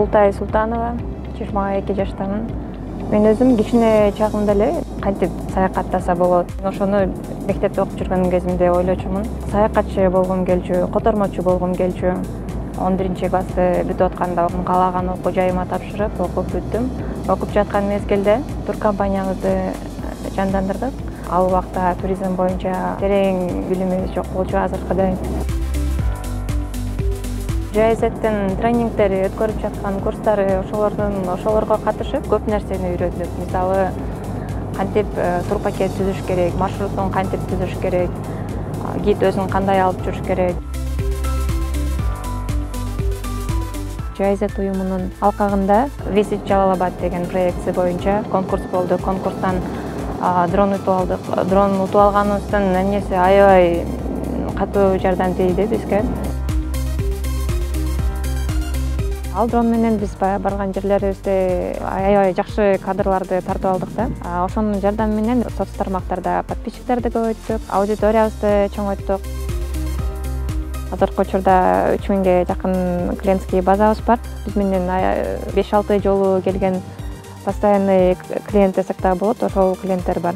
Култай Султанова, 22 жаштамын. Мен өзүм кичине чагымда эле кантип саякаттаса болот. Ошону мектепте окуп жүргөн кезимде ойлочумун. Саякатчы болгум келчү, котормочу болгум келчү. 11-классты бүтүп атканда каалаган окуу жайыма тапшырып, окуп бүттүм. Окуп жаткан мезгилде туркомпаниябызды жандандырдык. Ал убакта туризм боюнча терең билимибиз жок болчу азыркыдай. ЖАЭЗдин тренингдери, өткөрүп жаткан курстары, ошолорго катышып көп нерсени үйрөндүк. Мисалы, кантип турпакет түзүш керек, маршрутун кантип түзүш керек, гид өзүн кандай алып жүрүш керек. ЖАЭЗ уюмунун алкагында Visit Jalalabad деген проекти боюнча конкурс болду. Конкурстан дрон утуп алдык. Дрон утуп алганыбыздын эмнеси аябай катуу жардам тийди бизге. Ал дрон менен биз барган жерлерибизде аябай жакшы кадрларды тартып алдык да. Ошонун жардамы менен соц тармактарда подписчиктерди көбөйттүк, аудиториябызды чоңойттук. Азыркы учурда 3000ге жакын клиентский базабыз бар. Биз менен 5-6 жолу келген постоянный клиент десек да болот, ошол клиенттер бар.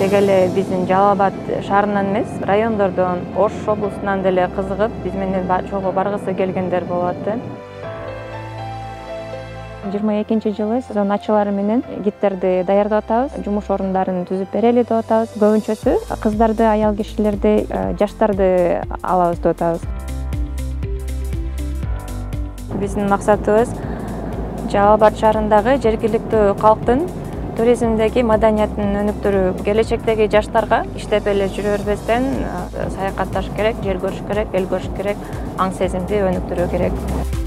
Тек эле биздин Жалал-Абад шаарынан эмес, райондордон, Ош облусунан деле кызыгып, биз менен чогуу баргысы келгендер болот. 22-жылы сезон ачылары менен гидтерди даярдап атабыз, жумуш орундарын түзүп берели деп атабыз. Көбүнчөсү кыздарды, аял кишилерди, жаштарды алабыз деп атабыз. Биздин максатыбыз Жалал-Абад шаарындагы жергиликтүү калктын туризмдеги маданиятын өнүктүрүү. Келечектеги жаштарга иштеп эле жүрө бербестен саякатташ керек, жер көрүш керек, эл көрүш керек, аң сезимди өнүктүрүү керек.